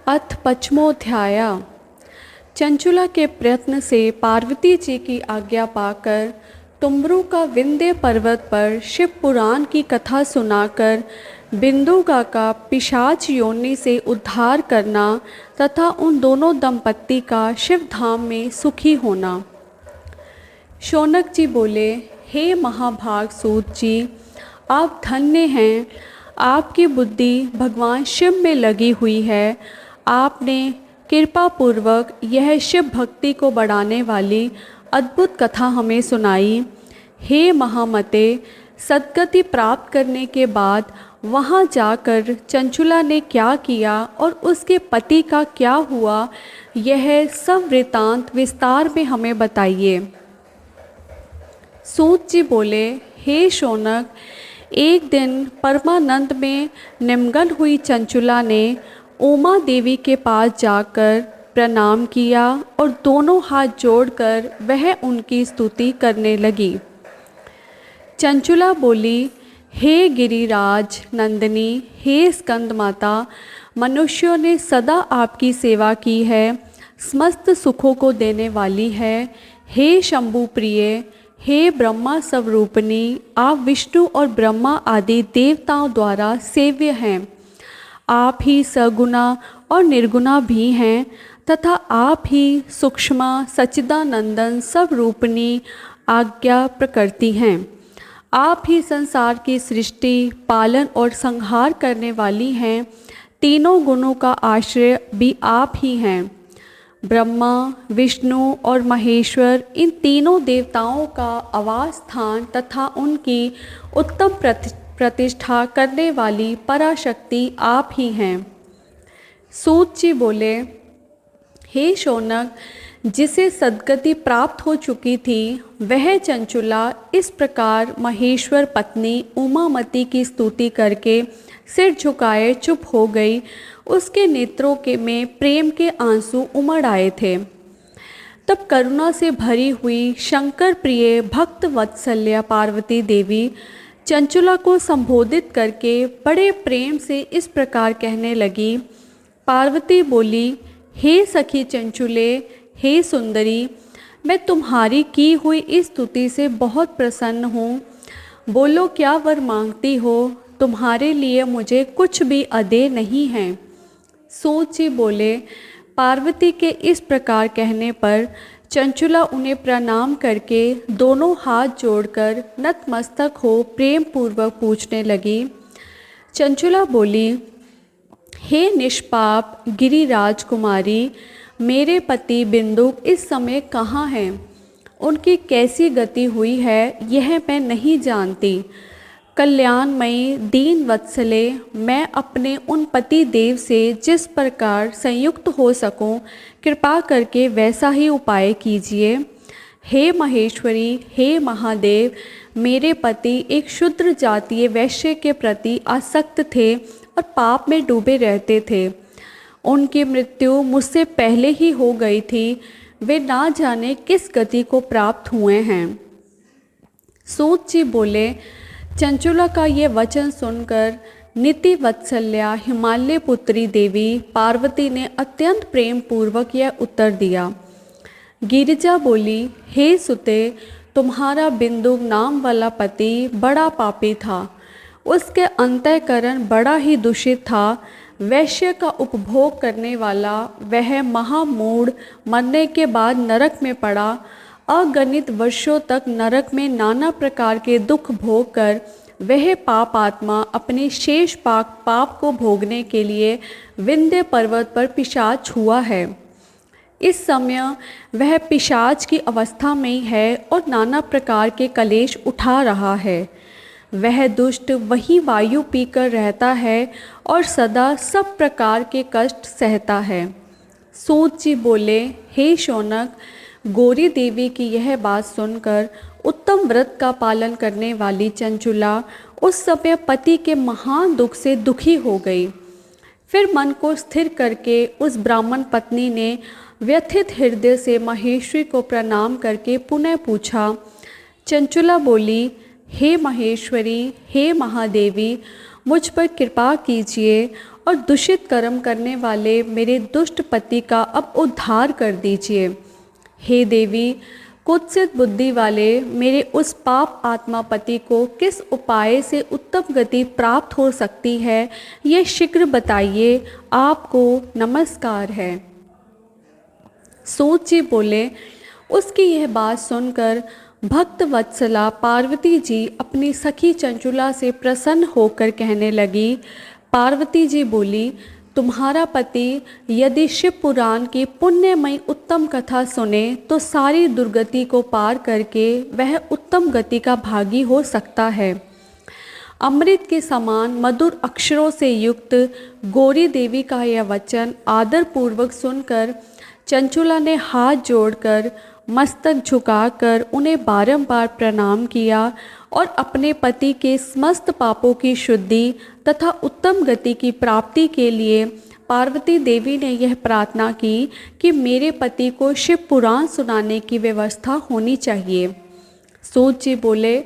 अथ पचमोध्याय। चंचुला के प्रयत्न से पार्वती जी की आज्ञा पाकर तुम्बरु का विंध्य पर्वत पर शिव पुराण की कथा सुनाकर बिंदुगा का पिशाच योनि से उद्धार करना तथा उन दोनों दंपत्ति का शिव धाम में सुखी होना। शौनक जी बोले, हे महाभाग सूत जी, आप धन्य हैं। आपकी बुद्धि भगवान शिव में लगी हुई है। आपने कृपा पूर्वक यह शिव भक्ति को बढ़ाने वाली अद्भुत कथा हमें सुनाई। हे महामते, सद्गति प्राप्त करने के बाद वहाँ जाकर चंचुला ने क्या किया और उसके पति का क्या हुआ, यह सब वृतांत विस्तार में हमें बताइए। सूत जी बोले, हे शौनक, एक दिन परमानंद में निमग्न हुई चंचुला ने उमा देवी के पास जाकर प्रणाम किया और दोनों हाथ जोड़कर वह उनकी स्तुति करने लगी। चंचुला बोली, हे गिरिराज नंदिनी, हे स्कंद माता, मनुष्यों ने सदा आपकी सेवा की है, समस्त सुखों को देने वाली है। हे शंभु प्रिय, हे ब्रह्मा स्वरूपिणी, आप विष्णु और ब्रह्मा आदि देवताओं द्वारा सेव्य हैं। आप ही सगुणा और निर्गुणा भी हैं तथा आप ही सूक्ष्म सच्चिदानंदन स्वरूपिणी आज्ञा प्रकृति हैं। आप ही संसार की सृष्टि, पालन और संहार करने वाली हैं। तीनों गुणों का आश्रय भी आप ही हैं। ब्रह्मा, विष्णु और महेश्वर, इन तीनों देवताओं का आवास स्थान तथा उनकी उत्तम प्रतिष्ठा करने वाली पराशक्ति आप ही हैं। सूत जी बोले, हे शौनक, जिसे सद्गति प्राप्त हो चुकी थी वह चंचुला इस प्रकार महेश्वर पत्नी उमामती की स्तुति करके सिर झुकाए चुप हो गई। उसके नेत्रों के में प्रेम के आंसू उमड़ आए थे। तब करुणा से भरी हुई शंकर प्रिय भक्त वत्सल्या पार्वती देवी चंचुला को संबोधित करके बड़े प्रेम से इस प्रकार कहने लगी। पार्वती बोली, हे सखी चंचुले, हे सुंदरी, मैं तुम्हारी की हुई इस स्तुति से बहुत प्रसन्न हूँ। बोलो, क्या वर मांगती हो? तुम्हारे लिए मुझे कुछ भी अदेय नहीं है। सूत जी बोले, पार्वती के इस प्रकार कहने पर चंचुला उन्हें प्रणाम करके दोनों हाथ जोड़कर नतमस्तक हो प्रेम पूर्वक पूछने लगी। चंचुला बोली, हे निष्पाप गिरिराज कुमारी, मेरे पति बिंदु इस समय कहाँ हैं? उनकी कैसी गति हुई है यह मैं नहीं जानती। कल्याणमयी दीन वत्सले, मैं अपने उन पति देव से जिस प्रकार संयुक्त हो सकूं, कृपा करके वैसा ही उपाय कीजिए। हे महेश्वरी, हे महादेव, मेरे पति एक क्षुद्र जातीय वैश्य के प्रति आसक्त थे और पाप में डूबे रहते थे। उनकी मृत्यु मुझसे पहले ही हो गई थी। वे ना जाने किस गति को प्राप्त हुए हैं। सूत जी बोले, चंचुला का ये वचन सुनकर नीति वत्सल्या हिमालय पुत्री देवी पार्वती ने अत्यंत प्रेम पूर्वक यह उत्तर दिया। गिरिजा बोली, हे सुते, तुम्हारा बिंदु नाम वाला पति बड़ा पापी था। उसके अंतःकरण बड़ा ही दूषित था। वैश्य का उपभोग करने वाला वह महामूढ़ मरने के बाद नरक में पड़ा। अगणित वर्षों तक नरक में नाना प्रकार के दुख भोग कर वह पाप आत्मा अपने शेष पाप को भोगने के लिए विंध्य पर्वत पर पिशाच हुआ है। इस समय वह पिशाच की अवस्था में है और नाना प्रकार के कलेश उठा रहा है। वह दुष्ट वही वायु पीकर रहता है और सदा सब प्रकार के कष्ट सहता है। सूत जी बोले, हे शौनक, गौरी देवी की यह बात सुनकर उत्तम व्रत का पालन करने वाली चंचुला उस समय पति के महान दुख से दुखी हो गई। फिर मन को स्थिर करके उस ब्राह्मण पत्नी ने व्यथित हृदय से महेश्वरी को प्रणाम करके पुनः पूछा। चंचुला बोली, हे महेश्वरी, हे महादेवी, मुझ पर कृपा कीजिए और दूषित कर्म करने वाले मेरे दुष्ट पति का अब उद्धार कर दीजिए। हे देवी, कुत्सित बुद्धि वाले मेरे उस पाप आत्मा पति को किस उपाय से उत्तम गति प्राप्त हो सकती है, ये शीघ्र बताइए, आपको नमस्कार है। सूत जी बोले, उसकी यह बात सुनकर भक्त वत्सला पार्वती जी अपनी सखी चंचुला से प्रसन्न होकर कहने लगी। पार्वती जी बोली, तुम्हारा पति यदि शिव पुराण की पुण्यमयी उत्तम कथा सुने तो सारी दुर्गति को पार करके वह उत्तम गति का भागी हो सकता है। अमृत के समान मधुर अक्षरों से युक्त गौरी देवी का यह वचन आदरपूर्वक सुनकर चंचुला ने हाथ जोड़कर मस्तक झुकाकर उन्हें बारंबार प्रणाम किया और अपने पति के समस्त पापों की शुद्धि तथा उत्तम गति की प्राप्ति के लिए पार्वती देवी ने यह प्रार्थना की कि मेरे पति को शिव पुराण सुनाने की व्यवस्था होनी चाहिए। सूत जी बोले,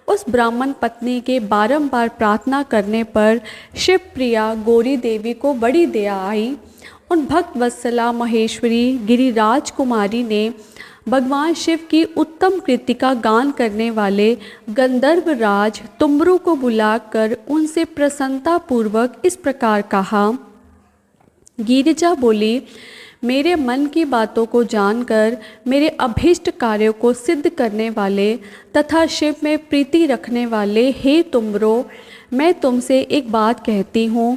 उस ब्राह्मण पत्नी के बारंबार प्रार्थना करने पर शिव प्रिया गौरी देवी को बड़ी दया आई। उन भक्त वत्सला महेश्वरी गिरिराज कुमारी ने भगवान शिव की उत्तम कृतिका गान करने वाले गंधर्व राज तुमरू को बुलाकर उनसे प्रसन्नता पूर्वक इस प्रकार कहा। गिरिजा बोली, मेरे मन की बातों को जानकर मेरे अभीष्ट कार्यों को सिद्ध करने वाले तथा शिव में प्रीति रखने वाले हे तुमरो, मैं तुमसे एक बात कहती हूँ,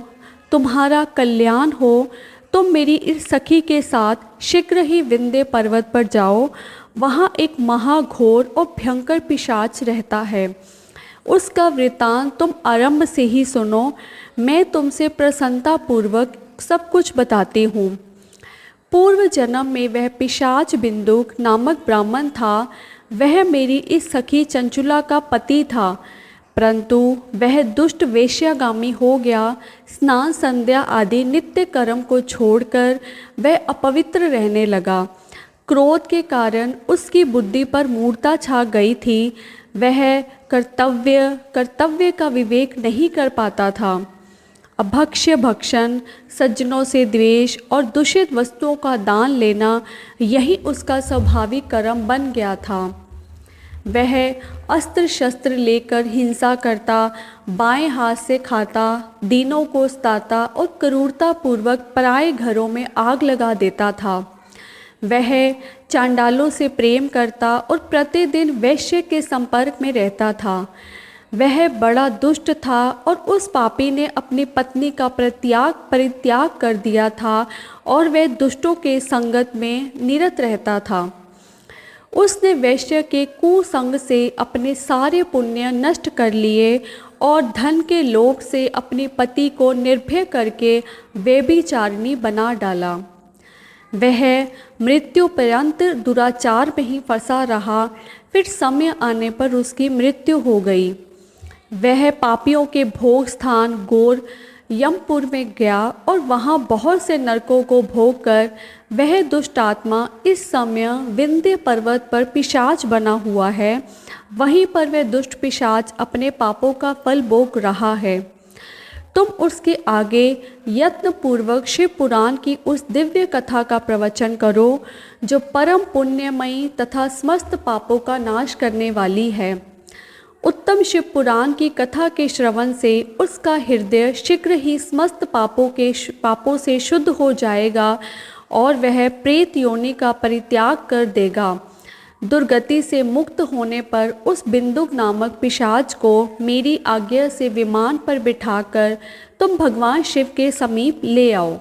तुम्हारा कल्याण हो। तुम मेरी इस सखी के साथ शीघ्र ही विंध्य पर्वत पर जाओ। वहाँ एक महाघोर और भयंकर पिशाच रहता है। उसका वृतांत तुम आरंभ से ही सुनो। मैं तुमसे प्रसन्नता पूर्वक सब कुछ बताती हूँ। पूर्व जन्म में वह पिशाच बिंदुक नामक ब्राह्मण था। वह मेरी इस सखी चंचुला का पति था, परंतु वह दुष्ट वेश्यागामी हो गया। स्नान संध्या आदि नित्य कर्म को छोड़कर वह अपवित्र रहने लगा। क्रोध के कारण उसकी बुद्धि पर मूढ़ता छा गई थी। वह कर्तव्य का विवेक नहीं कर पाता था। अभक्ष्य भक्षण, सज्जनों से द्वेष और दूषित वस्तुओं का दान लेना, यही उसका स्वाभाविक कर्म बन गया था। वह अस्त्र शस्त्र लेकर हिंसा करता, बाएं हाथ से खाता, दीनों को सताता और क्रूरतापूर्वक पराए घरों में आग लगा देता था। वह चांडालों से प्रेम करता और प्रतिदिन वैश्य के संपर्क में रहता था। वह बड़ा दुष्ट था और उस पापी ने अपनी पत्नी का परित्याग कर दिया था और वह दुष्टों के संगत में निरत रहता था। उसने वैश्य के कुसंग से अपने सारे पुण्य नष्ट कर लिए और धन के लोभ से अपने पति को निर्भय करके व्यभिचारिणी बना डाला। वह मृत्यु पर्यंत दुराचार में ही फंसा रहा। फिर समय आने पर उसकी मृत्यु हो गई। वह पापियों के भोग स्थान गौर यमपुर में गया और वहाँ बहुत से नरकों को भोग कर वह दुष्ट आत्मा इस समय विंध्य पर्वत पर पिशाच बना हुआ है। वहीं पर वह दुष्ट पिशाच अपने पापों का फल भोग रहा है। तुम उसके आगे यत्नपूर्वक शिव पुराण की उस दिव्य कथा का प्रवचन करो जो परम पुण्यमयी तथा समस्त पापों का नाश करने वाली है। उत्तम शिव पुराण की कथा के श्रवण से उसका हृदय शीघ्र ही समस्त पापों से शुद्ध हो जाएगा और वह प्रेत योनि का परित्याग कर देगा। दुर्गति से मुक्त होने पर उस बिंदुक नामक पिशाच को मेरी आज्ञा से विमान पर बिठाकर तुम भगवान शिव के समीप ले आओ।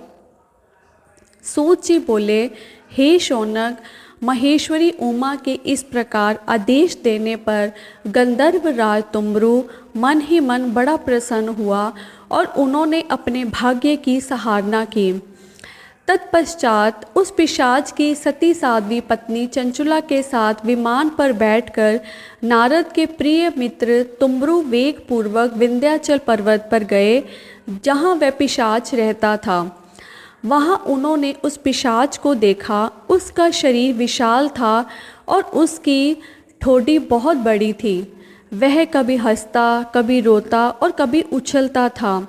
सूत जी बोले, हे शौनक, महेश्वरी उमा के इस प्रकार आदेश देने पर गंधर्व राज तुमरू मन ही मन बड़ा प्रसन्न हुआ और उन्होंने अपने भाग्य की सराहना की। तत्पश्चात उस पिशाच की सती साध्वी पत्नी चंचुला के साथ विमान पर बैठकर नारद के प्रिय मित्र तुमरू वेग पूर्वक विंध्याचल पर्वत पर गए, जहाँ वह पिशाच रहता था। वहाँ उन्होंने उस पिशाच को देखा। उसका शरीर विशाल था और उसकी ठोड़ी बहुत बड़ी थी। वह कभी हंसता, कभी रोता और कभी उछलता था।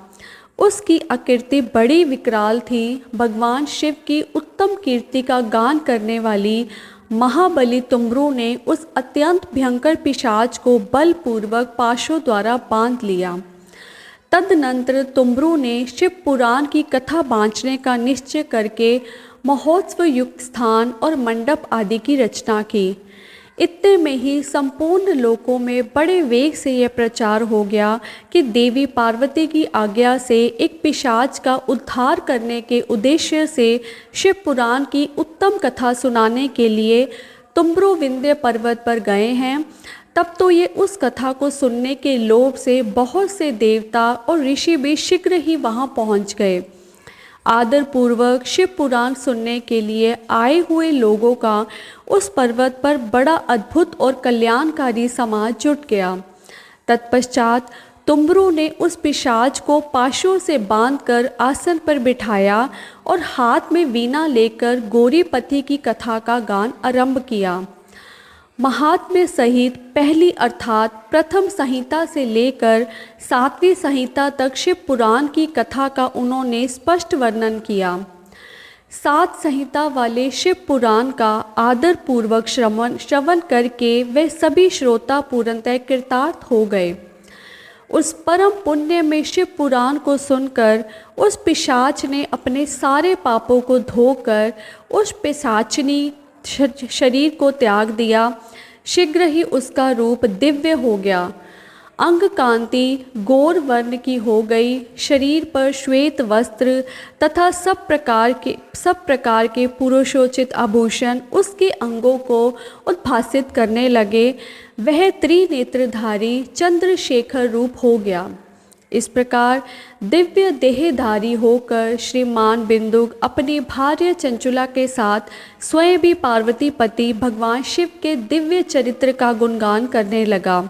उसकी आकृति बड़ी विकराल थी। भगवान शिव की उत्तम कीर्ति का गान करने वाली महाबली तुम्बरू ने उस अत्यंत भयंकर पिशाच को बलपूर्वक पाशों द्वारा बांध लिया। तदनंतर तुम्बरू ने शिव पुराण की कथा बाँचने का निश्चय करके महोत्सव युक्त स्थान और मंडप आदि की रचना की। इतने में ही संपूर्ण लोकों में बड़े वेग से यह प्रचार हो गया कि देवी पार्वती की आज्ञा से एक पिशाच का उद्धार करने के उद्देश्य से शिव पुराण की उत्तम कथा सुनाने के लिए तुम्बरू विंध्य पर्वत पर गए हैं। तब तो ये उस कथा को सुनने के लोभ से बहुत से देवता और ऋषि भी शीघ्र ही वहाँ पहुँच गए। आदरपूर्वक शिव पुराण सुनने के लिए आए हुए लोगों का उस पर्वत पर बड़ा अद्भुत और कल्याणकारी समाज जुट गया। तत्पश्चात तुम्बरू ने उस पिशाच को पाशों से बांधकर आसन पर बिठाया और हाथ में वीणा लेकर गौरीपति की कथा का गान आरंभ किया। महात्म्य सहित पहली अर्थात प्रथम संहिता से लेकर 7वीं संहिता तक शिव पुराण की कथा का उन्होंने स्पष्ट वर्णन किया। 7 संहिता वाले शिव पुराण का आदरपूर्वक श्रवण करके वे सभी श्रोता पूर्णतः कृतार्थ हो गए। उस परम पुण्य में शिव पुराण को सुनकर उस पिशाच ने अपने सारे पापों को धोकर उस पिशाचिनी शरीर को त्याग दिया। शीघ्र ही उसका रूप दिव्य हो गया। अंग कांति गौर वर्ण की हो गई। शरीर पर श्वेत वस्त्र तथा सब प्रकार के पुरुषोचित आभूषण उसके अंगों को उद्भासित करने लगे। वह त्रिनेत्रधारी चंद्रशेखर रूप हो गया। इस प्रकार दिव्य देहधारी होकर श्रीमान बिंदुक अपनी भार्य चंचुला के साथ स्वयं भी पार्वतीपति भगवान शिव के दिव्य चरित्र का गुणगान करने लगा।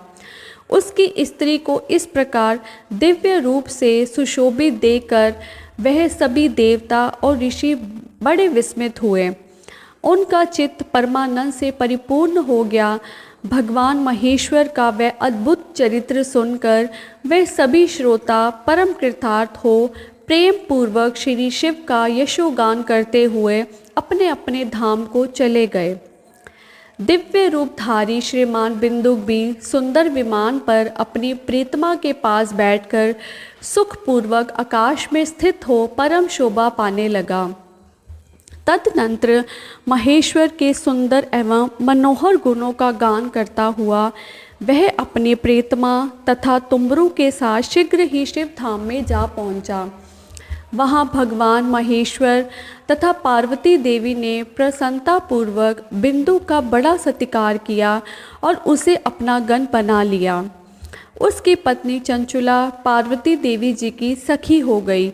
उसकी स्त्री को इस प्रकार दिव्य रूप से सुशोभित देखकर वह सभी देवता और ऋषि बड़े विस्मित हुए। उनका चित्त परमानंद से परिपूर्ण हो गया। भगवान महेश्वर का वह अद्भुत चरित्र सुनकर वे सभी श्रोता परम कृतार्थ हो प्रेम पूर्वक श्री शिव का यशोगान करते हुए अपने अपने धाम को चले गए। दिव्य रूपधारी श्रीमान बिंदुक भी सुंदर विमान पर अपनी प्रीतमा के पास बैठकर सुखपूर्वक आकाश में स्थित हो परम शोभा पाने लगा। तदनंतर महेश्वर के सुंदर एवं मनोहर गुणों का गान करता हुआ वह अपनी प्रीतमा तथा तुम्बरू के साथ शीघ्र ही शिव धाम में जा पहुंचा। वहां भगवान महेश्वर तथा पार्वती देवी ने प्रसन्नतापूर्वक बिंदु का बड़ा सत्कार किया और उसे अपना गण बना लिया। उसकी पत्नी चंचुला पार्वती देवी जी की सखी हो गई।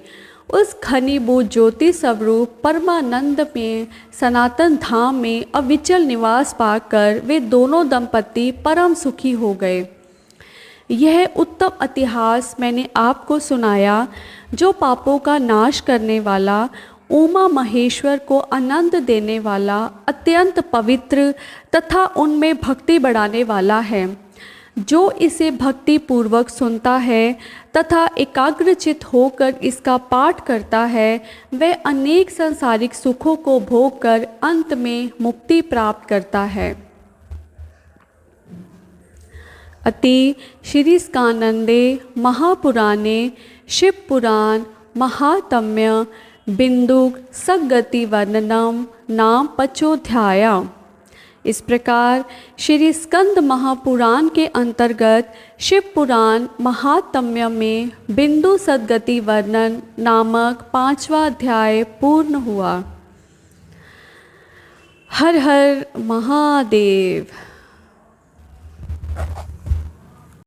उस घनीभूत ज्योति स्वरूप परमानंद में सनातन धाम में अविचल निवास पाकर वे दोनों दंपति परम सुखी हो गए। यह उत्तम इतिहास मैंने आपको सुनाया जो पापों का नाश करने वाला, उमा महेश्वर को आनंद देने वाला, अत्यंत पवित्र तथा उनमें भक्ति बढ़ाने वाला है। जो इसे भक्ति पूर्वक सुनता है तथा एकाग्रचित होकर इसका पाठ करता है वह अनेक सांसारिक सुखों को भोग कर अंत में मुक्ति प्राप्त करता है। अति श्री स्कानंदे महापुराणे शिव पुराण महात्म्य बिंदुक सगति वर्णनम नाम 5वाध्याय। इस प्रकार श्री स्कंद महापुराण के अंतर्गत शिव पुराण महात्म्य में बिंदु सद्गति वर्णन नामक 5वां अध्याय पूर्ण हुआ। हर हर महादेव।